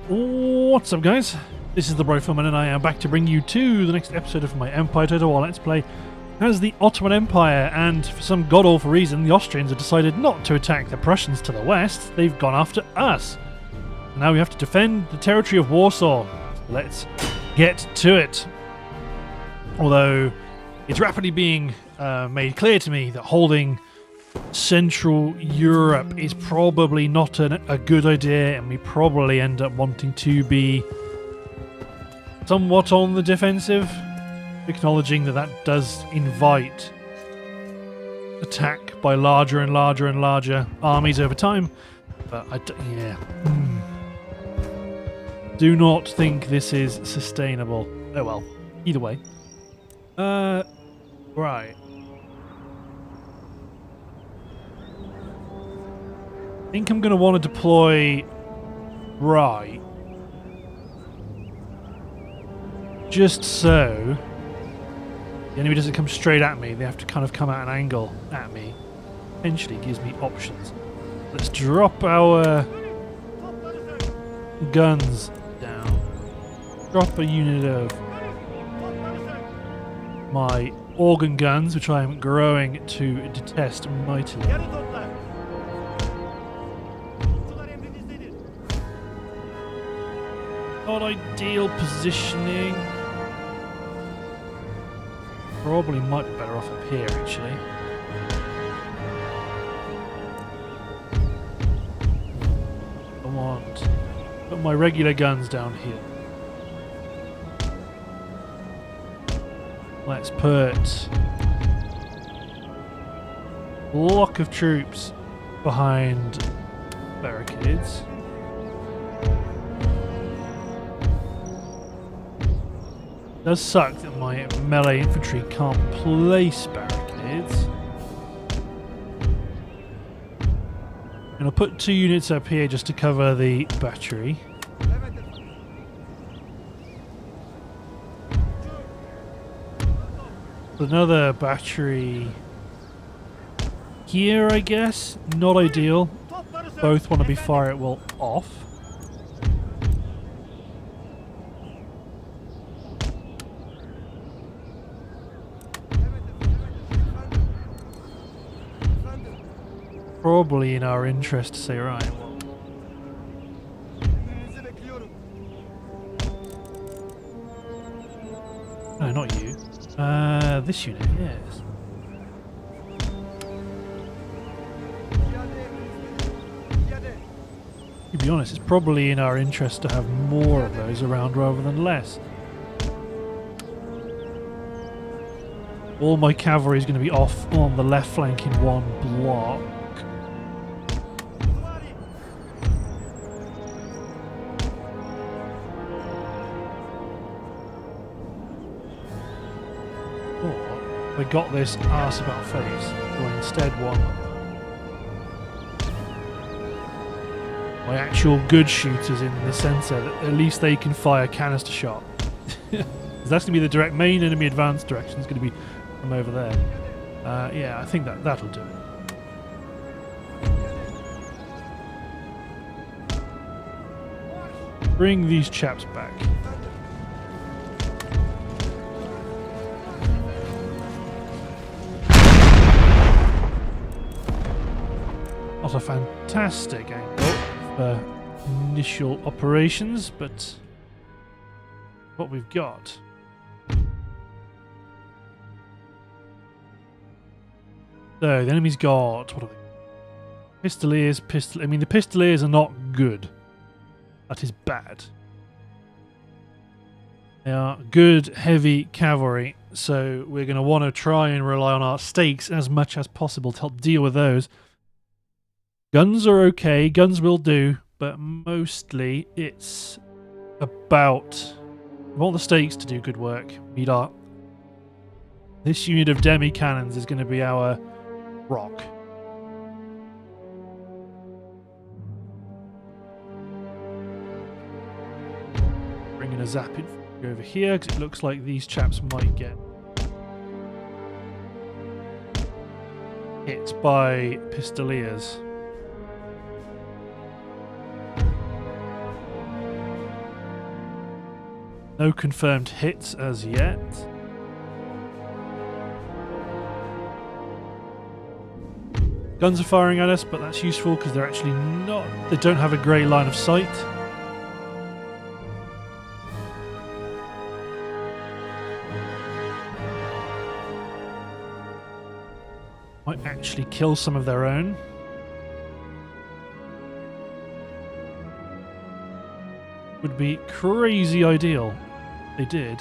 What's up, guys? This is the Rifleman, and I am back to bring you to the next episode of my Empire Total War Let's Play as the Ottoman Empire. And for some god-awful reason, the Austrians have decided not to attack the Prussians to the west. They've gone after us. Now we have to defend the territory of Warsaw. Let's get to it. Although it's rapidly being made clear to me that holding Central Europe is probably not a good idea, and we probably end up wanting to be somewhat on the defensive, acknowledging that does invite attack by larger and larger and larger armies over time. But do not think this is sustainable. Oh well, either way. Right. I think I'm going to want to deploy right, just so the enemy doesn't come straight at me. They have to kind of come at an angle at me. Potentially gives me options. Let's drop our guns down. Drop a unit of my organ guns, which I am growing to detest mightily. Not ideal positioning. Probably might be better off up here, actually. I want to put my regular guns down here. Let's put a block of troops behind barricades. It does suck that my melee infantry can't place barricades. And I'll put 2 units up here just to cover the battery. Another battery here, I guess. Not ideal. Both want to be fire at will off. Probably in our interest to say, right, well, no, not you. This unit, yes. To be honest, it's probably in our interest to have more of those around rather than less. All my cavalry is going to be off on the left flank in one block. I got this arse about face, or instead one. My actual good shooters in the centre, at least they can fire canister shot. That's going to be the direct main enemy advance direction, is going to be from over there. Yeah, I think that'll do it. Bring these chaps back. Not a fantastic angle for initial operations, but what we've got. So the enemy's got, what are they? Pistoliers, I mean, the Pistoliers are not good. That is bad. They are good, heavy cavalry, so we're going to want to try and rely on our stakes as much as possible to help deal with those. Guns are okay, guns will do, but mostly it's about, we want the stakes to do good work. This unit of demi cannons is going to be our rock. Bringing a zap infantry over here because it looks like these chaps might get hit by Pistoliers. No confirmed hits as yet. Guns are firing at us, but that's useful because they're actually not... They don't have a grey line of sight. Might actually kill some of their own. Would be crazy ideal. They did.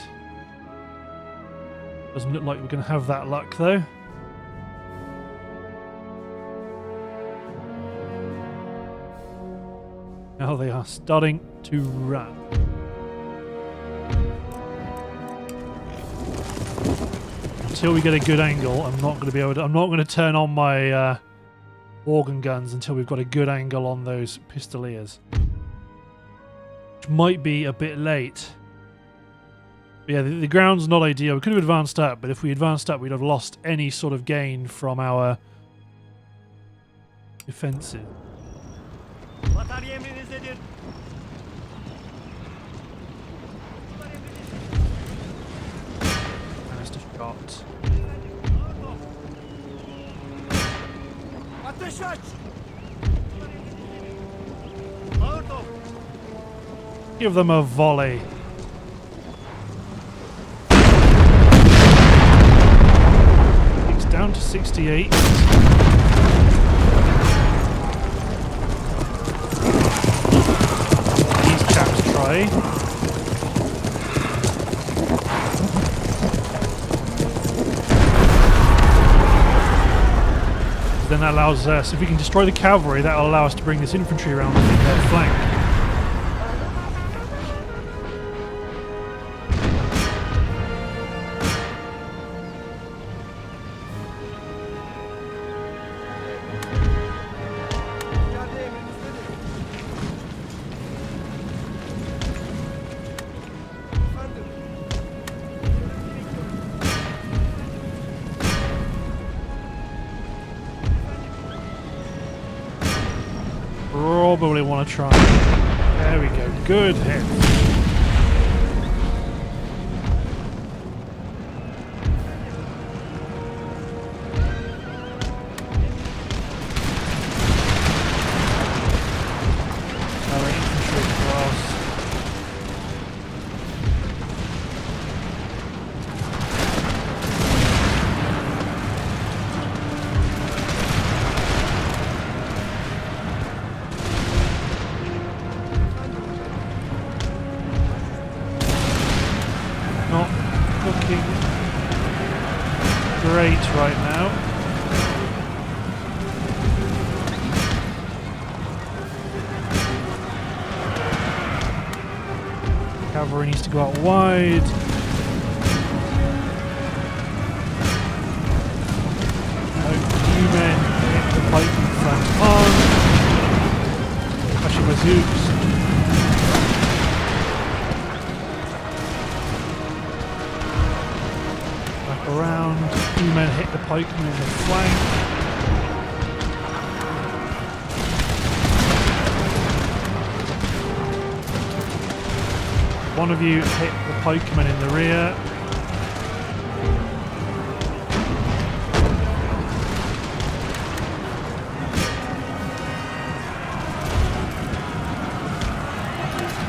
Doesn't look like we're going to have that luck though. Now they are starting to run. Until we get a good angle, I'm not going to be able to. I'm not going to turn on my organ guns until we've got a good angle on those pistoliers. Which might be a bit late. But yeah, the ground's not ideal. We could have advanced up, but if we advanced up, we'd have lost any sort of gain from our defensive. First shot. Give them a volley. It's down to 68. These chaps try. Then that allows us, if we can destroy the cavalry, that will allow us to bring this infantry around and their flank. Probably want to try. There we go. Good hit. Our infantry across. Great right now. Cavalry needs to go out wide. You men hit the pike front on. Flashing bazooks. Around, two men hit the pikemen in the flank. One of you hit the pikemen in the rear.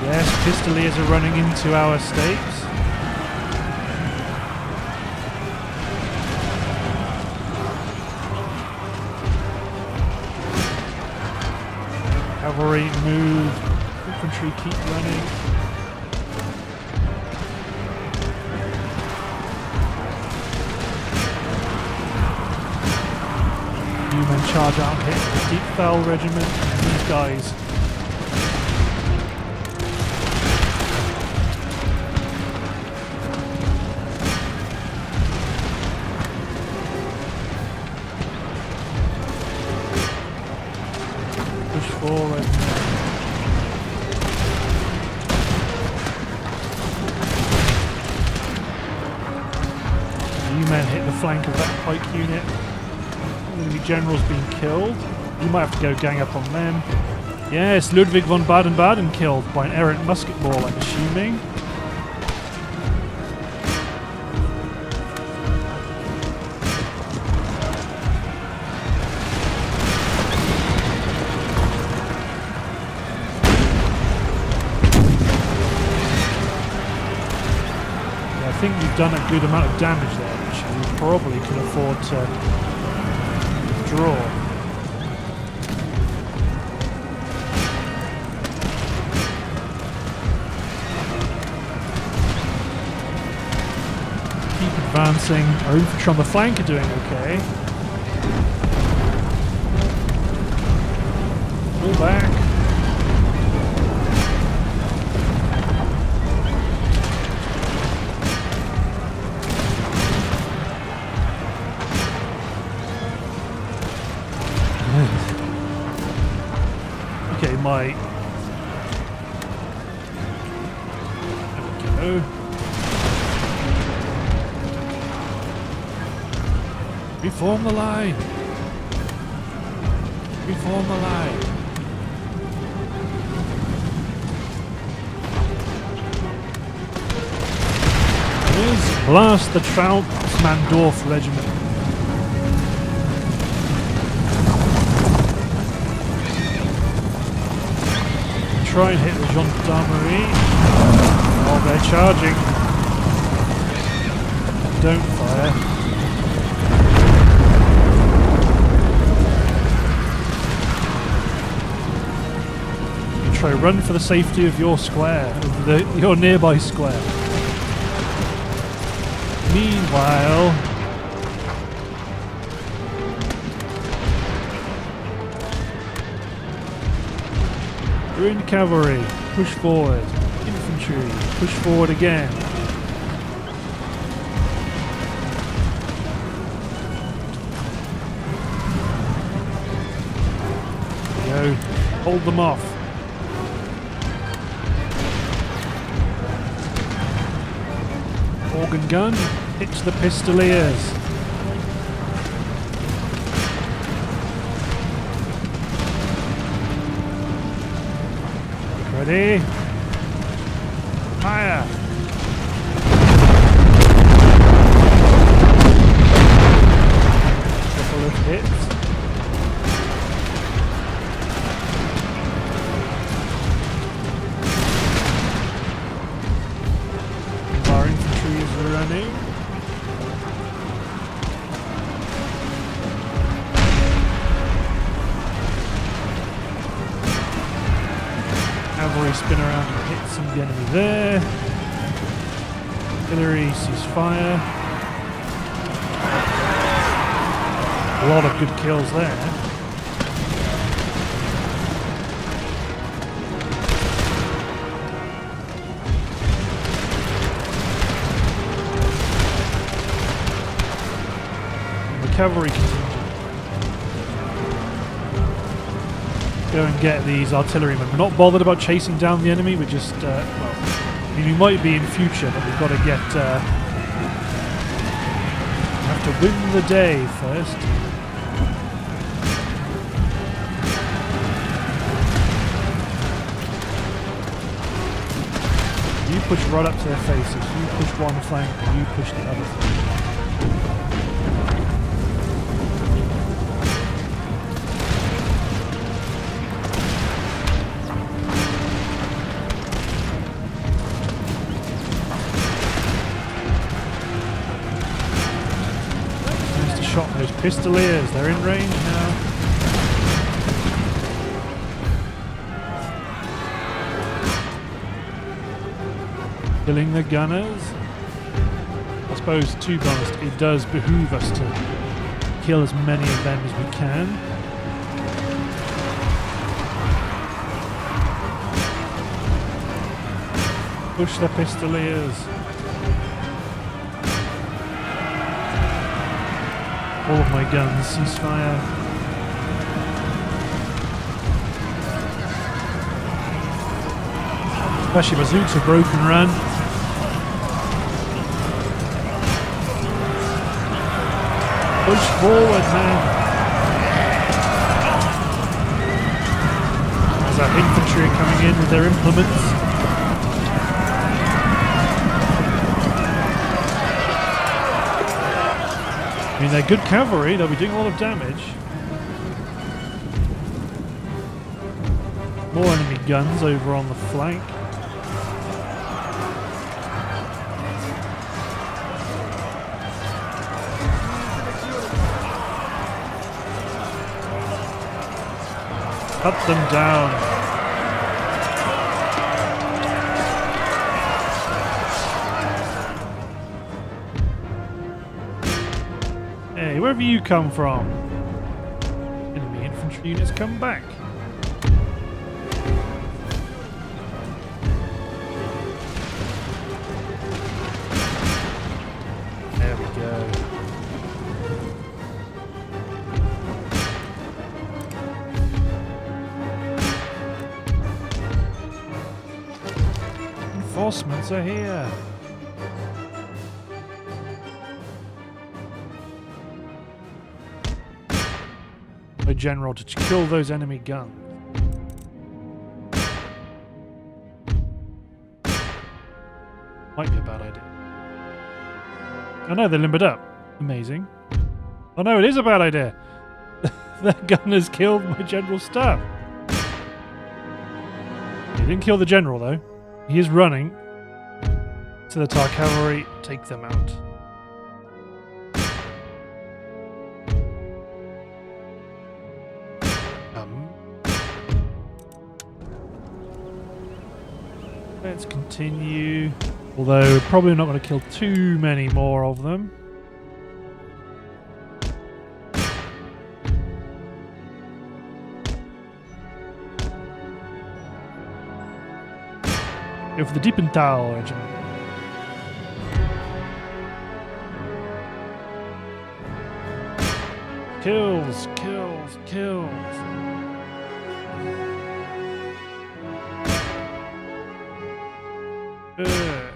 Yes, pistoliers are running into our stakes. Cavalry move, infantry keep running. You men charge out and hit the Deep Fell Regiment and these guys. Forward. You men hit the flank of that pike unit. The general's been killed. You might have to go gang up on them. Yes, Ludwig von Baden-Baden killed by an errant musket ball, I'm assuming. think we've done a good amount of damage there, actually. We probably can afford to withdraw. Keep advancing. Our infantry on the flank are doing okay. Pull back. Okay, my... There we go. Reform the line! Reform the line! Blast the Trautmann-Dorf regiment. Try and hit the gendarmerie. Oh, they're charging. Don't fire. You try run for the safety of your square, of your nearby square. Meanwhile, we're in cavalry, push forward, infantry, push forward again. There we go, hold them off. Organ gun. Hits the pistoliers. Ready? Fire! Couple of hits. Our infantry is running. Cavalry spin around and hit some of the enemy there. Artillery cease fire. A lot of good kills there. And the cavalry contingent. Go and get these artillerymen. We're not bothered about chasing down the enemy, we're just, well, I mean, we might be in future, but we've got to get, we have to win the day first. You push right up to their faces, you push one flank, and you push the other flank. Shot those pistoliers, they're in range now. Killing the gunners. I suppose, to be honest, it does behoove us to kill as many of them as we can. Push the pistoliers. All of my guns cease fire. Especially bazooks are broken run. Push forward, man. As our infantry are coming in with their implements. I mean, they're good cavalry, they'll be doing a lot of damage. More enemy guns over on the flank. Cut them down. Hey, wherever you come from. Enemy infantry units come back. There we go. Reinforcements are here. A general to kill those enemy guns. Might be a bad idea. Oh no, they're limbered up. Amazing. Oh no, it is a bad idea. That gun has killed my general's staff. He didn't kill the general though. He is running. So the Tar cavalry take them out. Let's continue. Although probably not going to kill too many more of them. Go for the Diepenthal regiment. Kills, kills, kills. Good.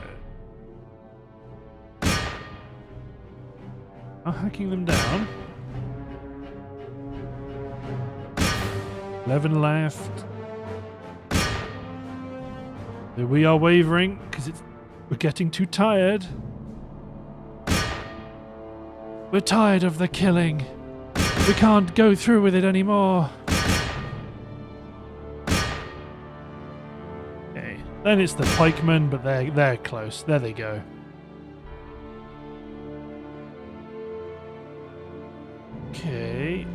I'm hacking them down. 11 left. We are wavering because we're getting too tired. We're tired of the killing. We can't go through with it anymore. Okay, then it's the pikemen, but they're close. There they go. Okay,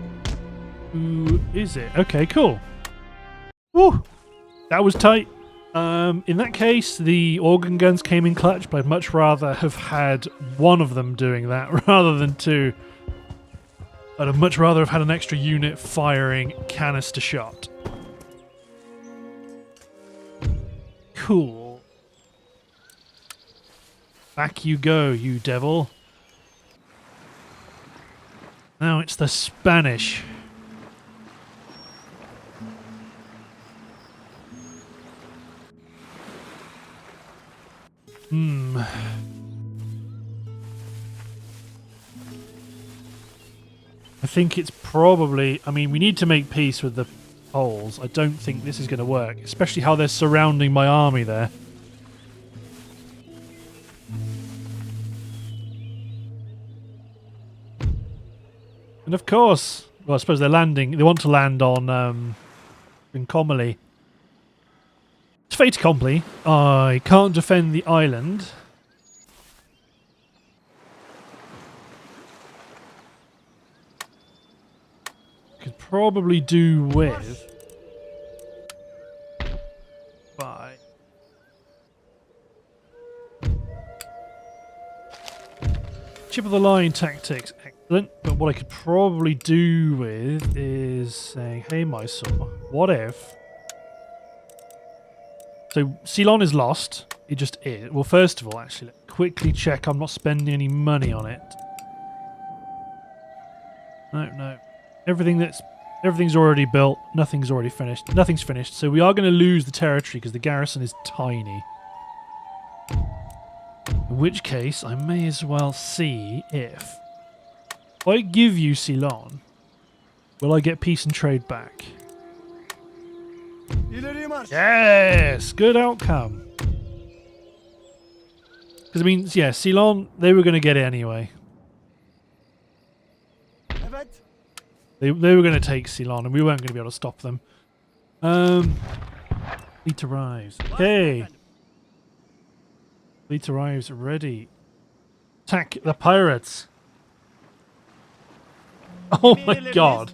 who is it? Okay, cool. Woo, that was tight. In that case, the organ guns came in clutch, but I'd much rather have had one of them doing that rather than two. I'd have much rather have had an extra unit firing canister shot. Cool. Back you go, you devil. Now it's the Spanish. I think it's probably... I mean, we need to make peace with the Poles. I don't think this is going to work, especially how they're surrounding my army there. And of course... Well, I suppose they're landing... They want to land on Comely. It's fait accompli. I can't defend the island. Could probably do with by chip of the line tactics, excellent. But what I could probably do with is saying, hey Mysore, what if... So Ceylon is lost. It just is. Well, first of all, actually, let's quickly check I'm not spending any money on it. No. Everything's already built. Nothing's already finished. Nothing's finished. So we are going to lose the territory because the garrison is tiny. In which case, I may as well see if I give you Ceylon, will I get peace and trade back? Yes! Good outcome. Because, I mean, yeah, Ceylon, they were going to get it anyway. They were going to take Ceylon, and we weren't going to be able to stop them. Fleet arrives. Okay. Fleet arrives ready. Attack the pirates. Oh my god.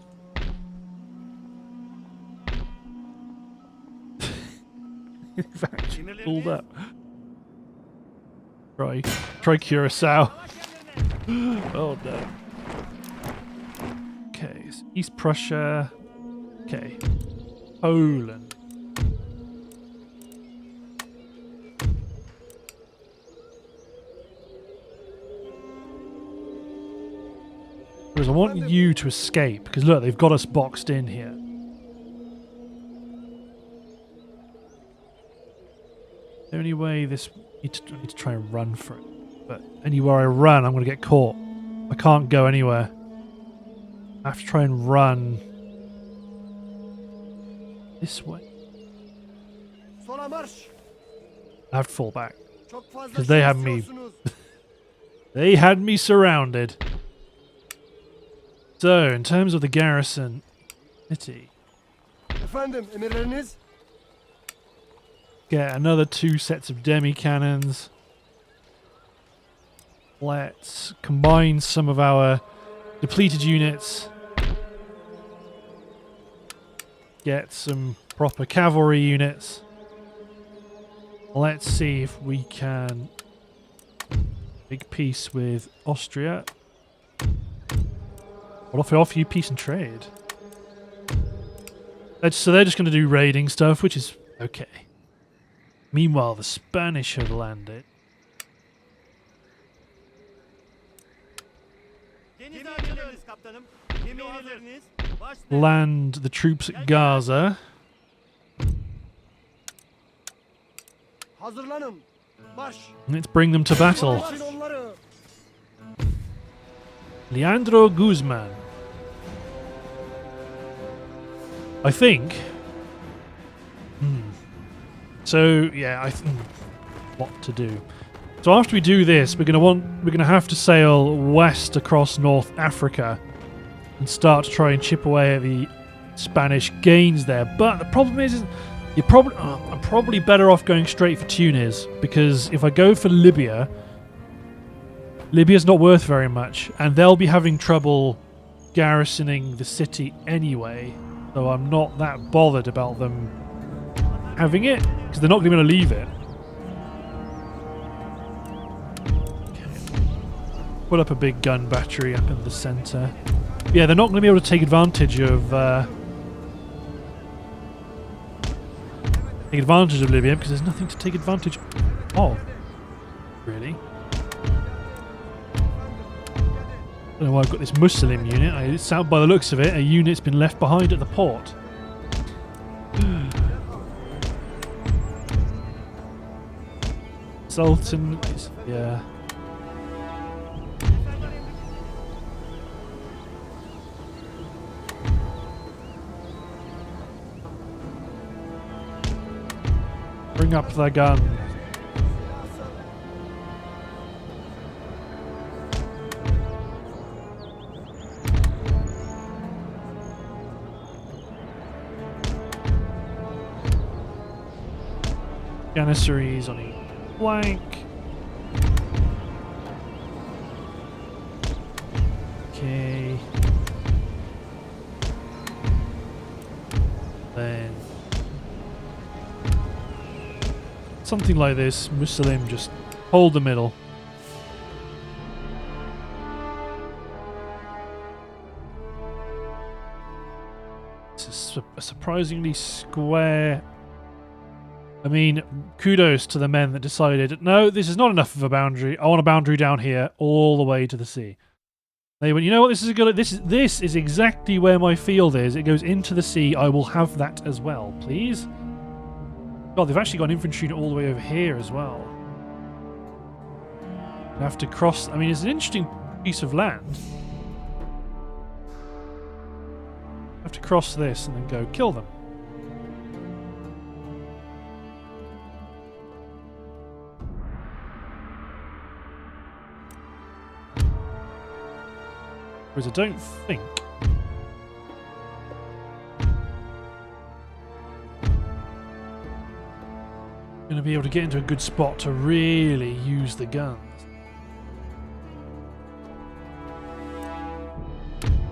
They've actually pulled up. Try Curacao. Oh no. Okay, so East Prussia. Okay. Poland. Because I want you to escape, because look, they've got us boxed in here. Is there any way this... I need to try and run for it. But anywhere I run, I'm going to get caught. I can't go anywhere. I have to try and run this way. I have to fall back. Because they had me... they had me surrounded. So, in terms of the garrison... City... Efendim, emirleriniz? Get another 2 sets of demi-cannons. Let's combine some of our depleted units. Get some proper cavalry units. Let's see if we can make peace with Austria. What if I offer you peace and trade? So they're just going to do raiding stuff, which is okay. Meanwhile, the Spanish have landed. Land the troops at Gaza. Let's bring them to battle. Leandro Guzman. I think. So yeah, what to do? So after we do this, we're gonna have to sail west across North Africa and start to try and chip away at the Spanish gains there. But the problem is I'm probably better off going straight for Tunis, because if I go for Libya, Libya's not worth very much, and they'll be having trouble garrisoning the city anyway. So I'm not that bothered about them having it, because they're not going to be able to leave it. Okay. Put up a big gun battery up in the centre. Yeah, they're not going to be able to take advantage of Libya, because there's nothing to take advantage of. Really? I don't know why I've got this Muslim unit. It's out by the looks of it. A unit's been left behind at the port. Sultan is... yeah. Bring up the gun. Janissaries on each flank. Okay. Then something like this. Muslim, just hold the middle. It's a surprisingly square... I mean, kudos to the men that decided, no, this is not enough of a boundary. I want a boundary down here, all the way to the sea. They went, you know what, this is exactly where my field is. It goes into the sea. I will have that as well, please. God, they've actually got an infantry unit all the way over here as well. I have to cross. I mean, it's an interesting piece of land. I have to cross this and then go kill them. Whereas I don't think I'm going to be able to get into a good spot to really use the guns.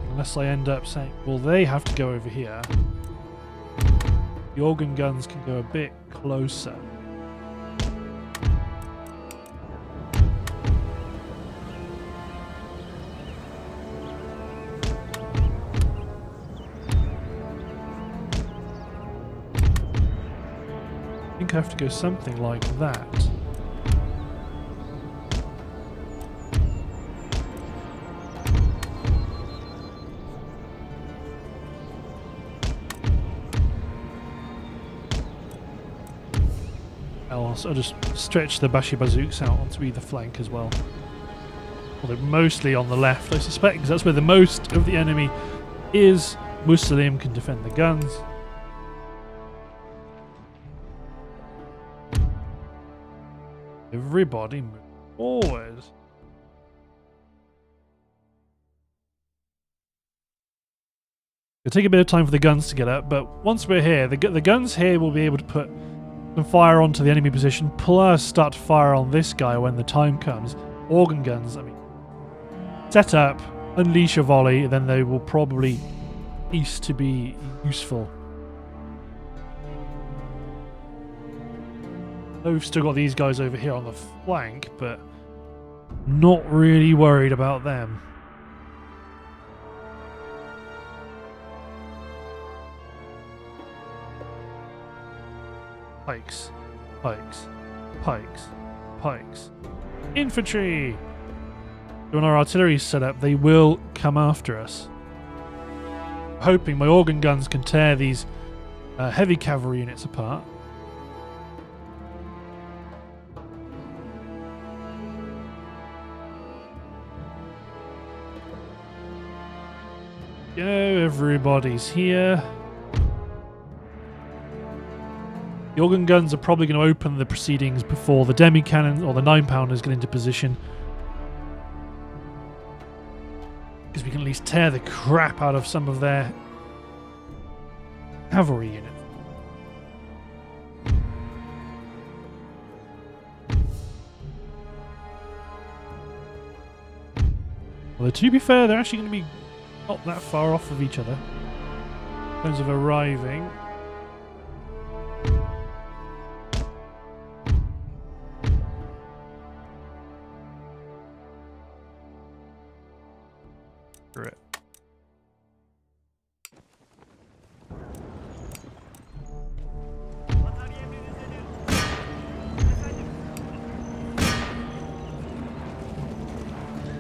Unless I end up saying, well, they have to go over here. The organ guns can go a bit closer. I think I have to go something like that. Else, I'll just stretch the Bashi bazooks out onto either flank as well. Although mostly on the left, I suspect, because that's where the most of the enemy is. Muslim can defend the guns. Everybody move forward. It'll take a bit of time for the guns to get up, but once we're here, the guns here will be able to put some fire onto the enemy position, plus start to fire on this guy when the time comes. Organ guns, I mean, set up, unleash a volley, then they will probably cease to be useful. We've still got these guys over here on the flank, but not really worried about them. Pikes, pikes, pikes, pikes. Infantry! When our artillery's set up, they will come after us. Hoping my organ guns can tear these heavy cavalry units apart. Go, everybody's here. The organ guns are probably going to open the proceedings before the demi-cannon or the 9-pounders get into position. Because we can at least tear the crap out of some of their cavalry units. Although to be fair, they're actually going to be not that far off of each other in terms of arriving.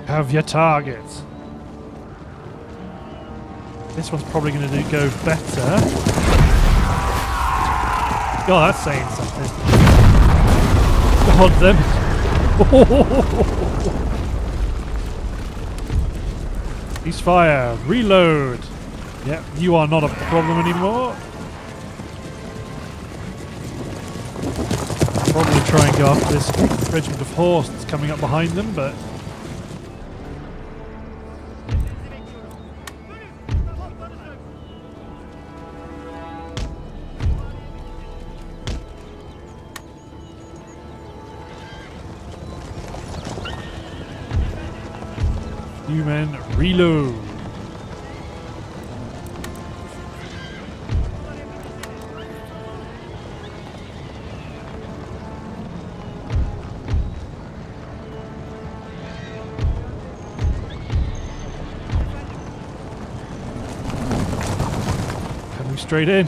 Have your targets. This one's probably going to go better. God, that's saying something. God, them. Ceasefire. Reload. Yep, you are not a problem anymore. Probably try and go after this regiment of horse that's coming up behind them, but you men, reload. Coming straight in.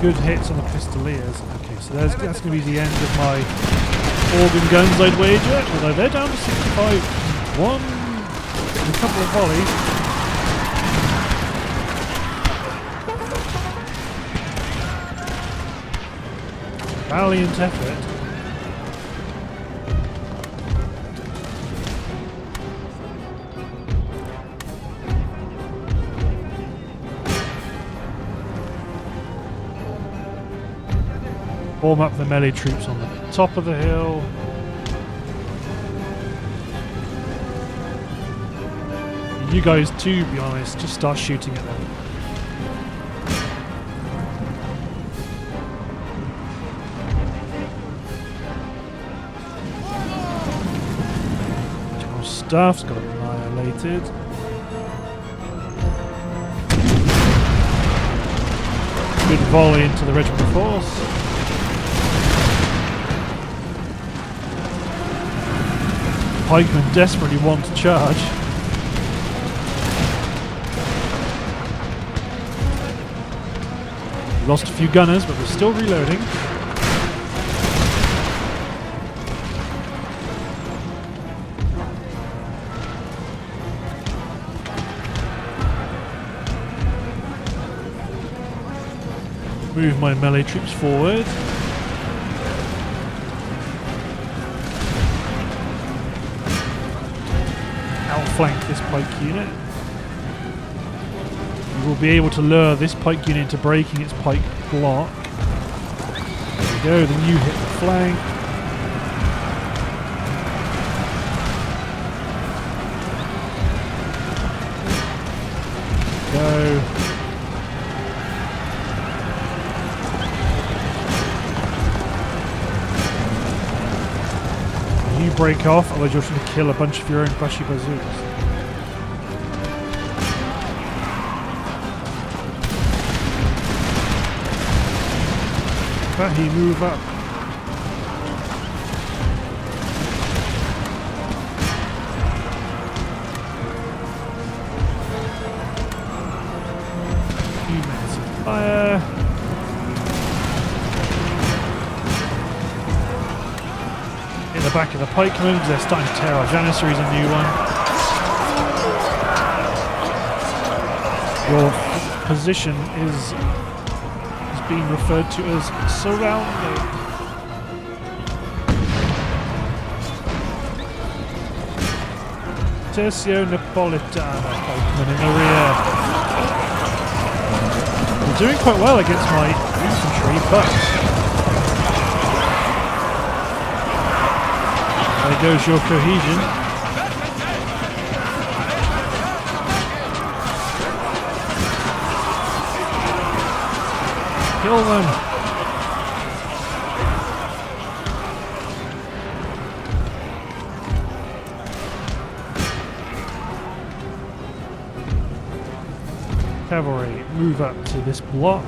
Good hits on the pistoliers. Okay, so that's going to be the end of my organ guns, I'd wager, although they're down to 65. One, and a couple of volleys. Valiant effort. Form up the melee troops on the top of the hill. You guys, to be honest, just start shooting at them. General Staff's got annihilated. good volley into the regiment force. Pikemen desperately want to charge. Lost a few gunners, but we're still reloading. Move my melee troops forward. Outflank this pike unit. We will be able to lure this pike unit into breaking its pike block. There we go, then you hit the flank. Go. You break off, otherwise you're going to kill a bunch of your own Bashi bazookas. Bahi, move up. Few minutes of fire. In the back of the pikemen, because they're starting to tear our janissaries a new one. Your position is being referred to as surrounded. Tercio Napolitana pikemen in the rear. We're doing quite well against my infantry, but there goes your cohesion. Kill them! Cavalry, move up to this block.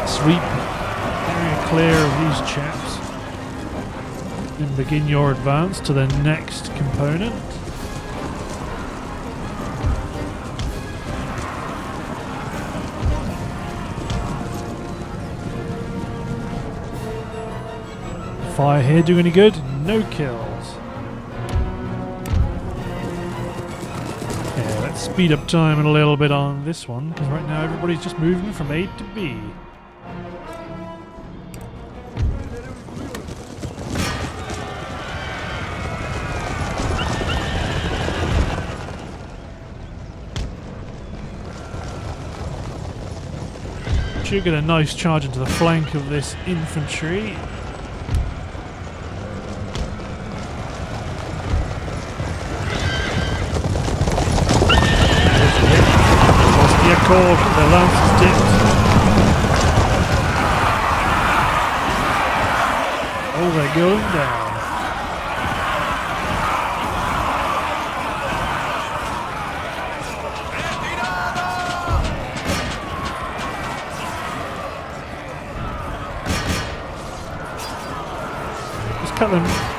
Sweep area clear of these chaps. Then begin your advance to the next component. Fire here do any good? No kills. Yeah, let's speed up time a little bit on this one, because right now everybody's just moving from A to B. Should get a nice charge into the flank of this infantry. The accord, the lance dipped. Oh, they're going down.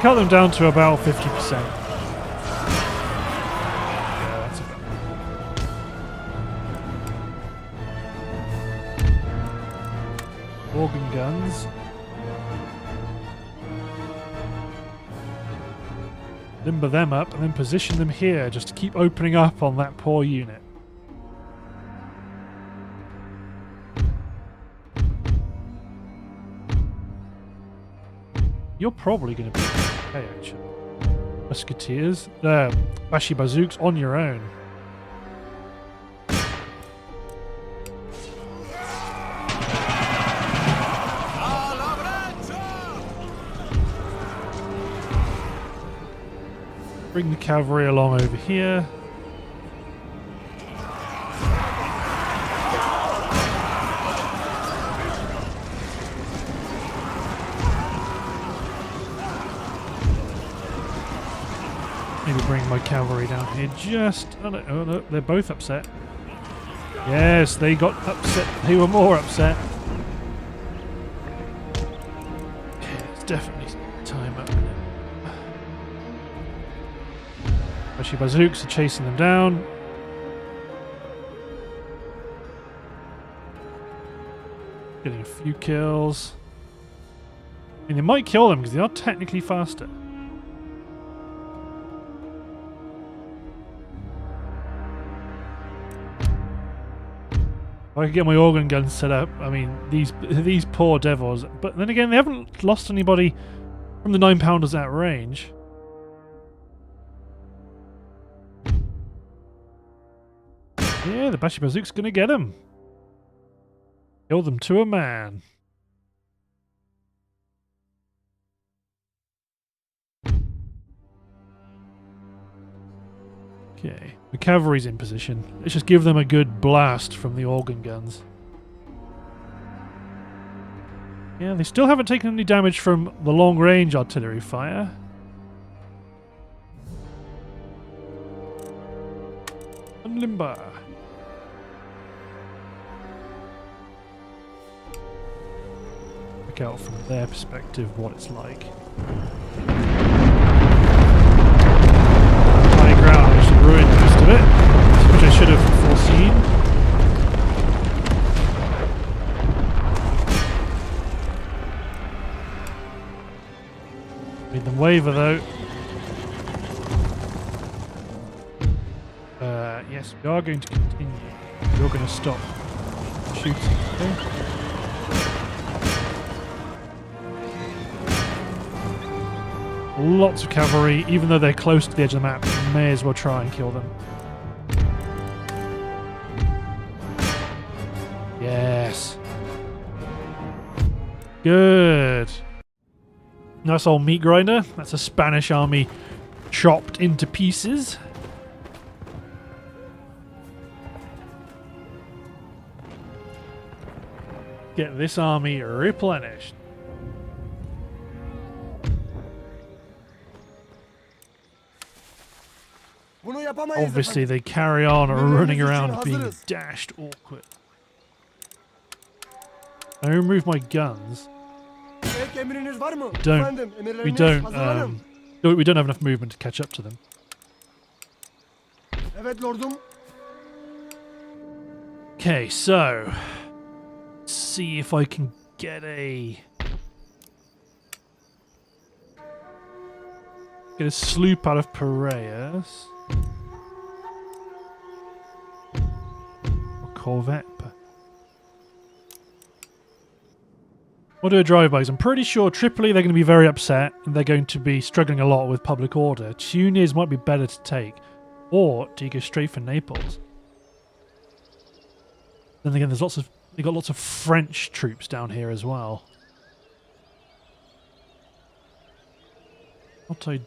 Cut them down to about 50%. Yeah, that's about. Organ guns. Limber them up and then position them here just to keep opening up on that poor unit. You're probably going to be okay, actually. Musketeers, Bashi bazooks on your own. Bring the cavalry along over here. Maybe bring my cavalry down here just... Oh no, they're both upset. Yes, they got upset. They were more upset. Yeah, it's definitely time up. Actually, bazooks are chasing them down. Getting a few kills. I mean, they might kill them because they are technically faster. If I could get my organ gun set up, I mean, these poor devils. But then again, they haven't lost anybody from the 9-pounders at range. Yeah, the Bashi Bazook's gonna get him. Kill them to a man. Okay, the cavalry's in position. Let's just give them a good blast from the organ guns. Yeah, they still haven't taken any damage from the long-range artillery fire. Unlimber. Look out from their perspective what it's like. High ground actually ruined most of it, which I should have foreseen. Made them waver though. Yes, we are going to continue. You're going to stop shooting. Okay? Lots of cavalry, even though they're close to the edge of the map, you may as well try and kill them. Yes. Good. Nice old meat grinder. That's a Spanish army chopped into pieces. Get this army replenished. Obviously, they carry on running around being dashed awkward. I remove my guns. We don't have enough movement to catch up to them. Okay, so let's see if I can get a sloop out of Piraeus. Or corvette. We'll do a drive-by because I'm pretty sure Tripoli they're going to be very upset and they're going to be struggling a lot with public order. Tunis might be better to take. Or do you go straight for Naples? Then again, they've got lots of French troops down here as well. What I do?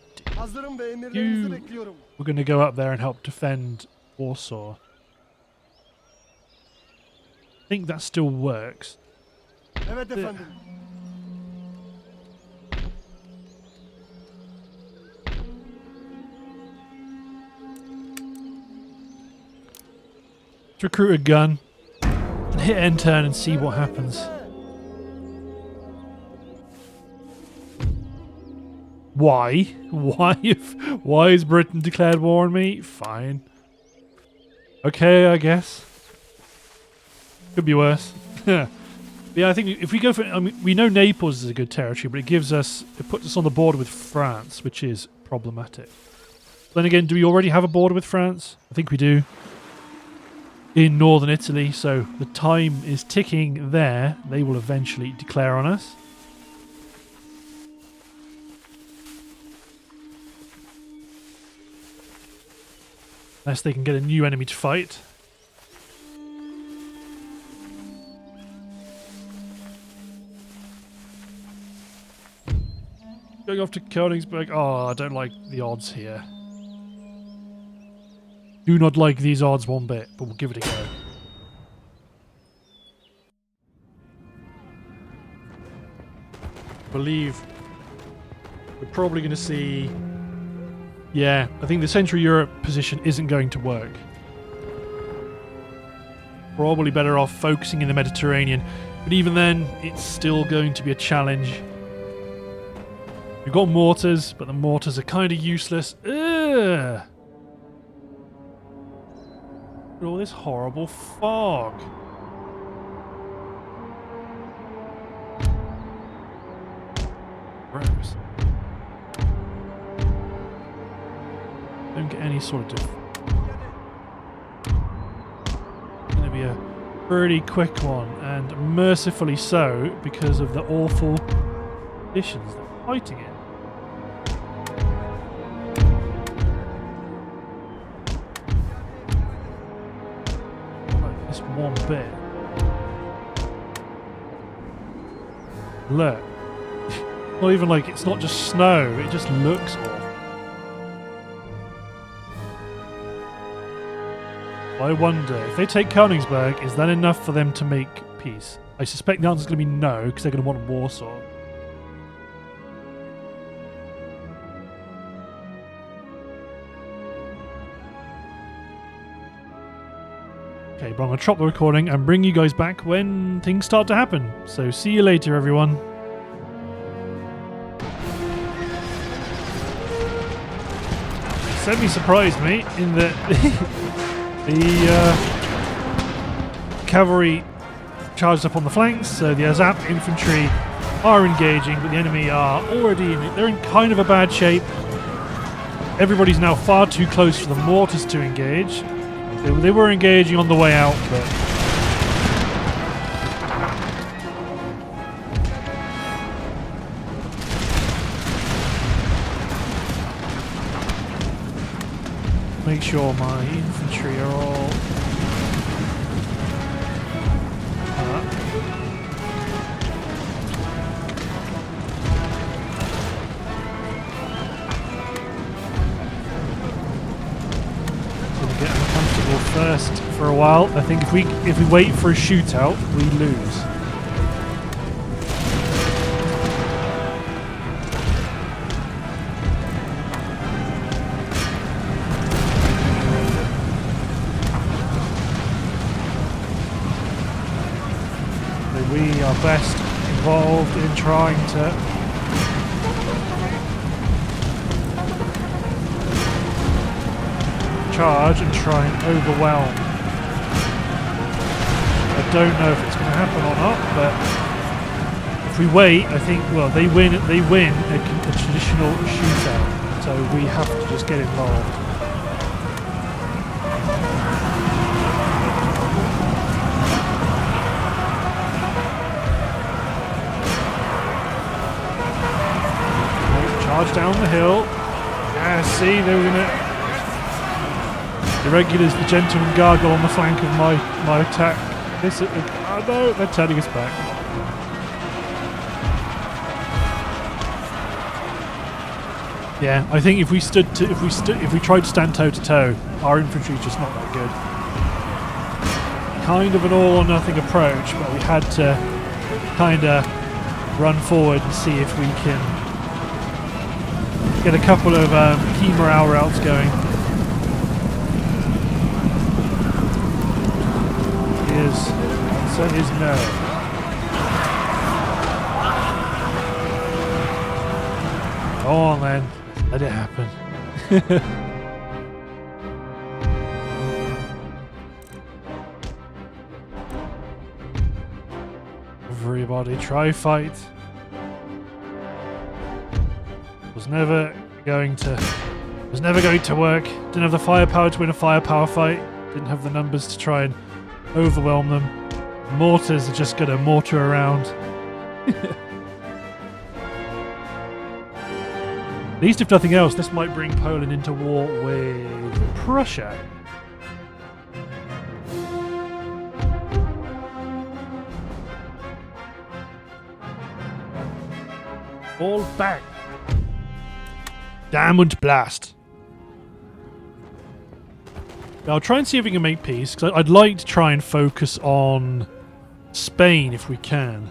We're going to go up there and help defend Warsaw. I think that still works. Let's recruit a gun and hit end turn and see what happens. Why? Why has Britain declared war on me? Fine. Okay, I guess. Could be worse. Yeah, I think if we go for... I mean, we know Naples is a good territory, but it puts us on the border with France, which is problematic. Then again, do we already have a border with France? I think we do. In northern Italy, so the time is ticking there. They will eventually declare on us. Unless they can get a new enemy to fight. Going off to Kingsburg. Oh, I don't like the odds here. Do not like these odds one bit, but we'll give it a go. I believe we're probably going to see Yeah, I think the Central Europe position isn't going to work. Probably better off focusing in the Mediterranean, but even then, it's still going to be a challenge. We've got mortars, but the mortars are kind of useless. Ugh! Look at all this horrible fog. Gross. Don't get any sort of It's going to be a pretty quick one, and mercifully so, because of the awful conditions that we're fighting in. Like this one bit. Look. Not even like it's not just snow, it just looks awful. I wonder, if they take Kingsburg, is that enough for them to make peace? I suspect the answer's going to be no, because they're going to want Warsaw. Okay, but I'm going to stop the recording and bring you guys back when things start to happen. So see you later, everyone. It certainly surprised me in that the cavalry charged up on the flanks, so the Azap infantry are engaging, but the enemy are already they're in kind of a bad shape. Everybody's now far too close for the mortars to engage. They were engaging on the way out, but make sure my infantry are all gonna get uncomfortable first for a while. I think if we wait for a shootout, we lose. We are best involved in trying to charge and try and overwhelm. I don't know if it's going to happen or not, but if we wait, I think, well, they win a traditional shootout, so we have to just get involved. Charge down the hill. See, they were gonna. The regulars, the gentleman gargle on the flank of my attack. Oh no, they're turning us back. Yeah, I think if we tried to stand toe to toe, our infantry is just not that good. Kind of an all or nothing approach, but we had to kind of run forward and see if we can get a couple of key morale routes going. Answer is no. Go on then, let it happen. Everybody try fight. Was never going to work. Didn't have the firepower to win a firepower fight. Didn't have the numbers to try and overwhelm them. Mortars are just going to mortar around. At least if nothing else, this might bring Poland into war with Prussia. All back. Damn und blast. Now, I'll try and see if we can make peace, because I'd like to try and focus on Spain if we can.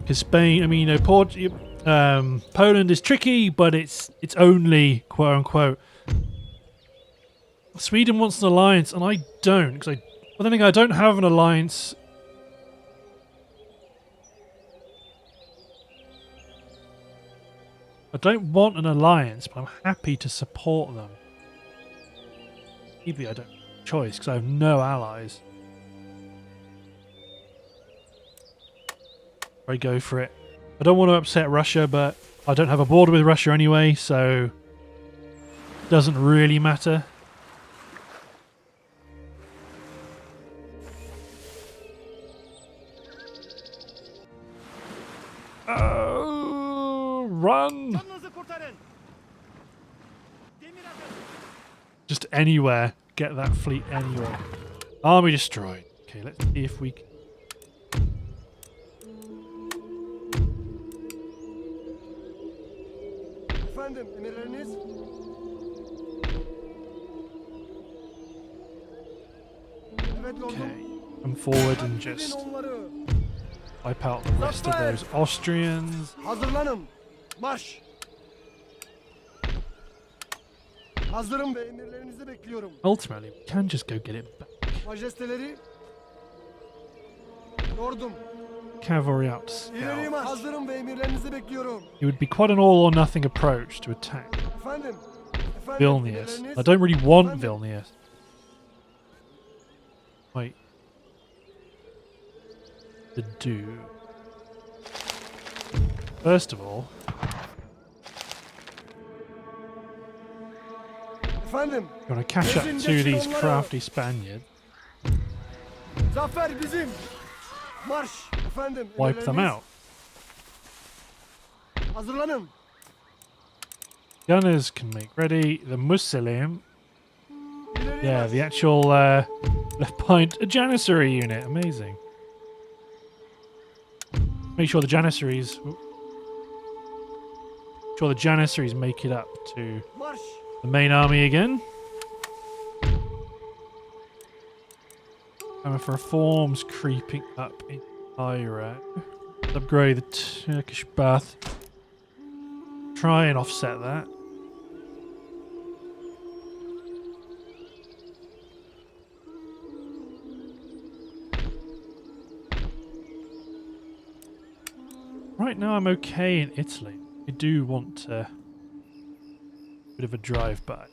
Because Spain, I mean, Poland is tricky, but it's only quote unquote. Sweden wants an alliance, and I don't, because then again, I don't have an alliance. I don't want an alliance, but I'm happy to support them. Maybe I don't have a choice because I have no allies. I go for it. I don't want to upset Russia, but I don't have a border with Russia anyway, so it doesn't really matter. Oh, run! Just anywhere. Get that fleet anywhere. Army destroyed. Okay, let's see if we can. Efendim, emirleriniz? Evet lordum. Okay, come forward and Gidin just onları. wipe out the rest of those Austrians. Hazırlanın. Marş. Hazırım ve emirlerinizi bekliyorum. Ultimately, we can just go get it back. Majesteleri. Lordum. Cavalry out to İleri scout. marş. Hazırım ve emirlerinizi bekliyorum. It would be quite an all-or-nothing approach to attack Efendim. Efendim. Vilnius. emirleriniz? I don't really want Efendim? Vilnius. Wait. To do. First of all, Efendim. you want to catch up to these crafty Spaniards, Zafer bizim. Marş. Efendim. wipe them emirleriniz? out. Hazırlanın. Gunners can make ready. The Muslim, İleri yeah, marş. the actual left point, a janissary unit, amazing. Make sure the janissaries, make it up to Marş. the main army again. Time for reforms creeping up in Iraq. Upgrade the Turkish bath. Try and offset that. Right now I'm okay in Italy. I do want a bit of a drive-by.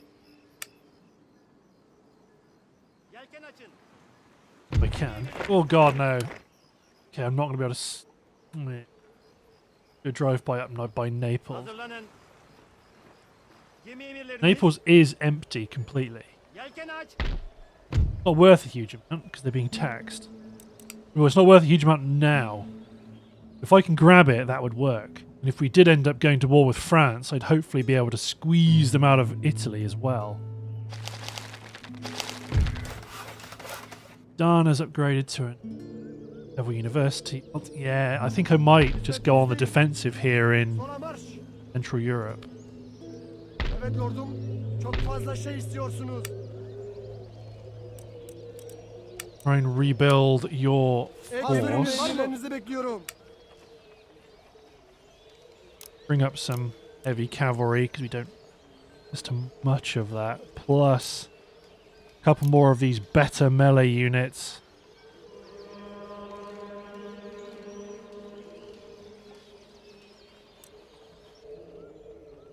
If I can. Oh god, no. Okay, I'm not going to be able to do a drive-by up by Naples. Hazırlanın. Gemi emirleriniz. Naples is empty completely. Yelken aç. Not worth a huge amount because they're being taxed. Well, it's not worth a huge amount now. If I can grab it, that would work. And if we did end up going to war with France, I'd hopefully be able to squeeze them out of Italy as well. Dana's upgraded to a level university. Yeah, I think I might just go on the defensive here in Sola marş. Central Europe. Evet lordum. Çok fazla şey istiyorsunuz. Try and rebuild your Hazırım ve force. emirlerinizi bekliyorum. Bring up some heavy cavalry because we don't just much of that. Plus a couple more of these better melee units.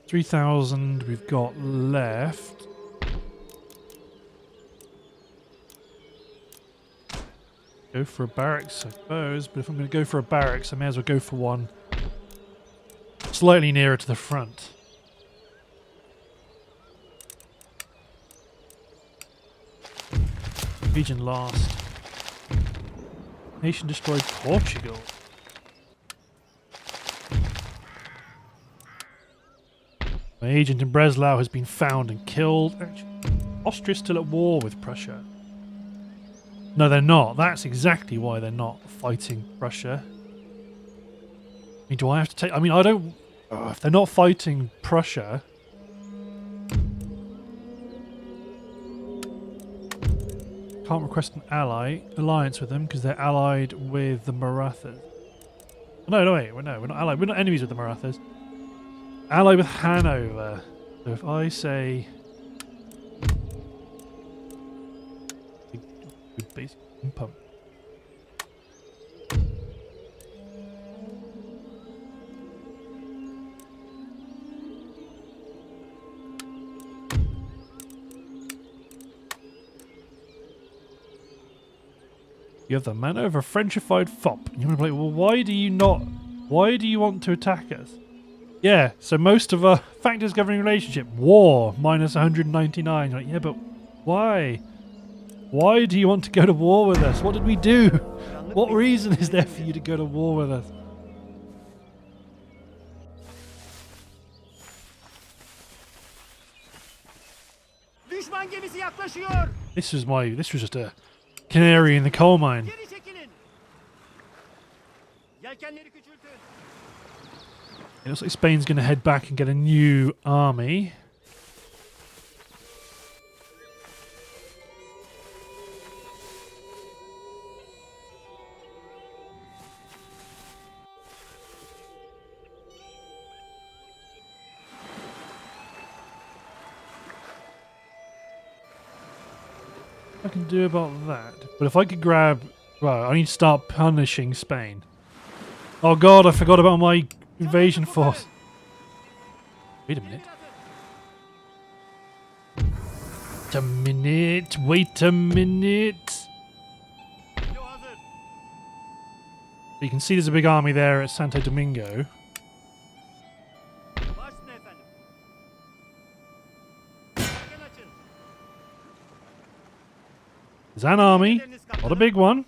$3,000 we've got left. Go for a barracks, I suppose, but if I'm going to go for a barracks, I may as well go for one slightly nearer to the front. Region lost. Nation destroyed Portugal. My agent in Breslau has been found and killed. Actually, Austria's still at war with Prussia. No, they're not. That's exactly why they're not fighting Prussia. I mean, do I have to take... I mean, I don't... if they're not fighting Prussia... Can't request an alliance with them because they're allied with the Marathas. No, no, wait. We're not allied. We're not enemies with the Marathas. Allied with Hanover. So if I say... Good base pump. You have the manner of a Frenchified fop. You're gonna be like, well, why do you want to attack us? Yeah, so most of our factors governing relationship, war, minus 199. You're like, yeah, but why? Why do you want to go to war with us? What did we do? What reason is there for you to go to war with us? Düşman gemisi yaklaşıyor. This was just a canary in the coal mine. Geri çekilin. Yelkenleri küçültün. It looks like Spain's going to head back and get a new army. I can do about that. But if I could grab... Right, I need to start punishing Spain. Oh god, I forgot about my invasion force. Wait a minute. Wait a minute. Filo hazır. You can see there's a big army there at Santo Domingo. Başüstüne efendim. Yelken açın. There's an army. Not a big one.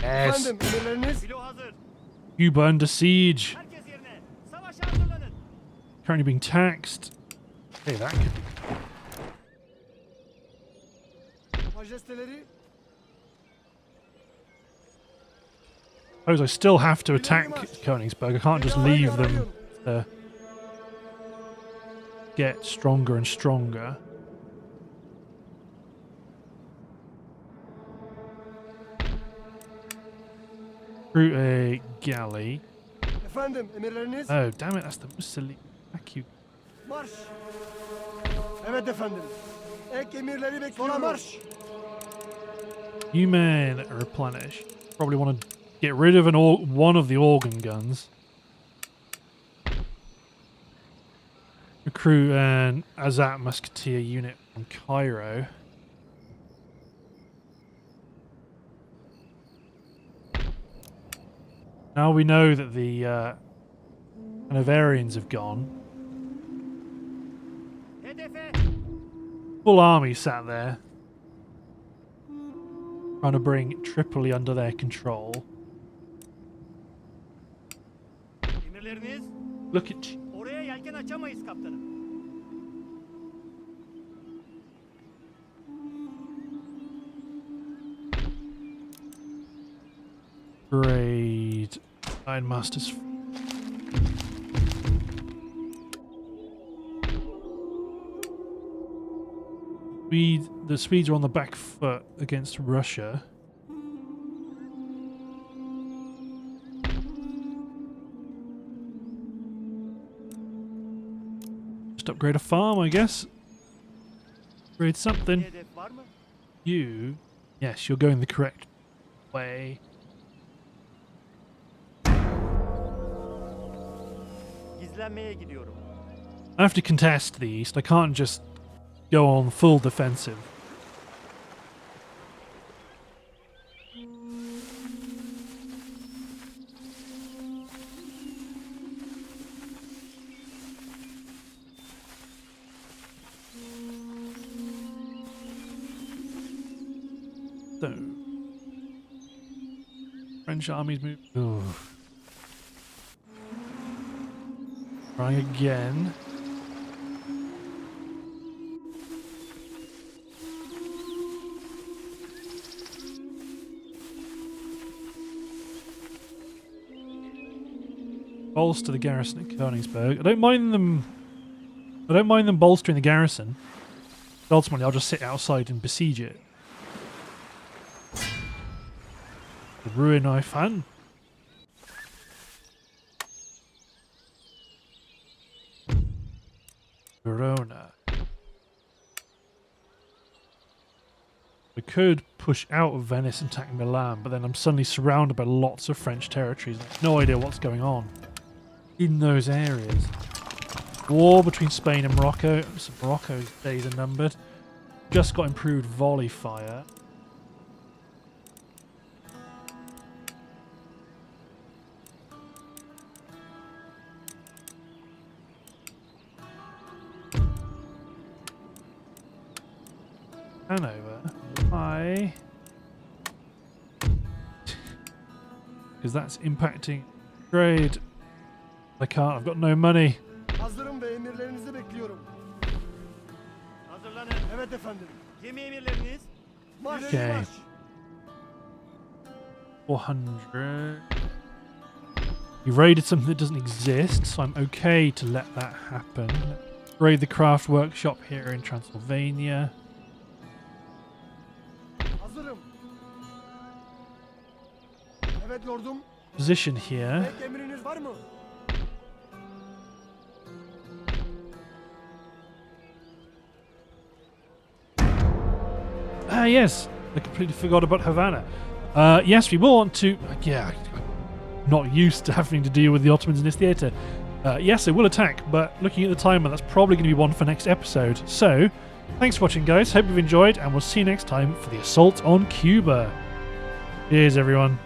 Yes. Efendim emirleriniz. Filo hazır. Cuba under siege. Herkes yerine. Savaşa hazırlanın. Currently being taxed. Hey, that could be... Majesteleri. Suppose I still have to attack Königsberg. I can't just leave them to get stronger and stronger. Recruit a galley. Efendim emirleriniz. Oh, damn it, that's the Mussolini. Thank you. Marş. Evet efendim. Ek emirleri bekliyorum. Sonra marş. You men replenish. Probably want to get rid of one of the organ guns. Recruit an Azat musketeer unit from Cairo. Now we know that the Hanoverians have gone. Hedefe. Full army sat there, trying to bring Tripoli under their control. Emirleriniz. Look at you. Oraya yelken açamayız kaptanım. Grade Ironmasters. The Swedes are on the back foot against Russia. Just upgrade a farm, I guess. Upgrade something. Hedef var mı? You, yes, you're going the correct way. Gizlenmeye gidiyorum. I have to contest the east. I can't just go on full defensive. So, French armies move. Ugh. Trying again. Bolster the garrison at Königsberg. I don't mind them bolstering the garrison. But ultimately, I'll just sit outside and besiege it. The ruin I found. Verona. We could push out of Venice and attack Milan, but then I'm suddenly surrounded by lots of French territories. I have no idea what's going on in those areas. War between Spain and Morocco. So Morocco's days are numbered. Just got improved volley fire. Hanover. Why? Because that's impacting trade. I can't. I've got no money. Hazırım ve emirlerinizi bekliyorum. Hazırlanın. Evet efendim. Gemi emirleriniz. Marş. Okay. Marş. 400. You raided something that doesn't exist, so I'm okay to let that happen. Raid the craft workshop here in Transylvania. Hazırım. Evet lordum. Position here. Ek emriniz var mı? Ah, yes. I completely forgot about Havana. Yes, we will want to... yeah, I'm not used to having to deal with the Ottomans in this theatre. Yes, they will attack, but looking at the timer, that's probably going to be one for next episode. So, thanks for watching, guys. Hope you've enjoyed, and we'll see you next time for the assault on Cuba. Cheers, everyone.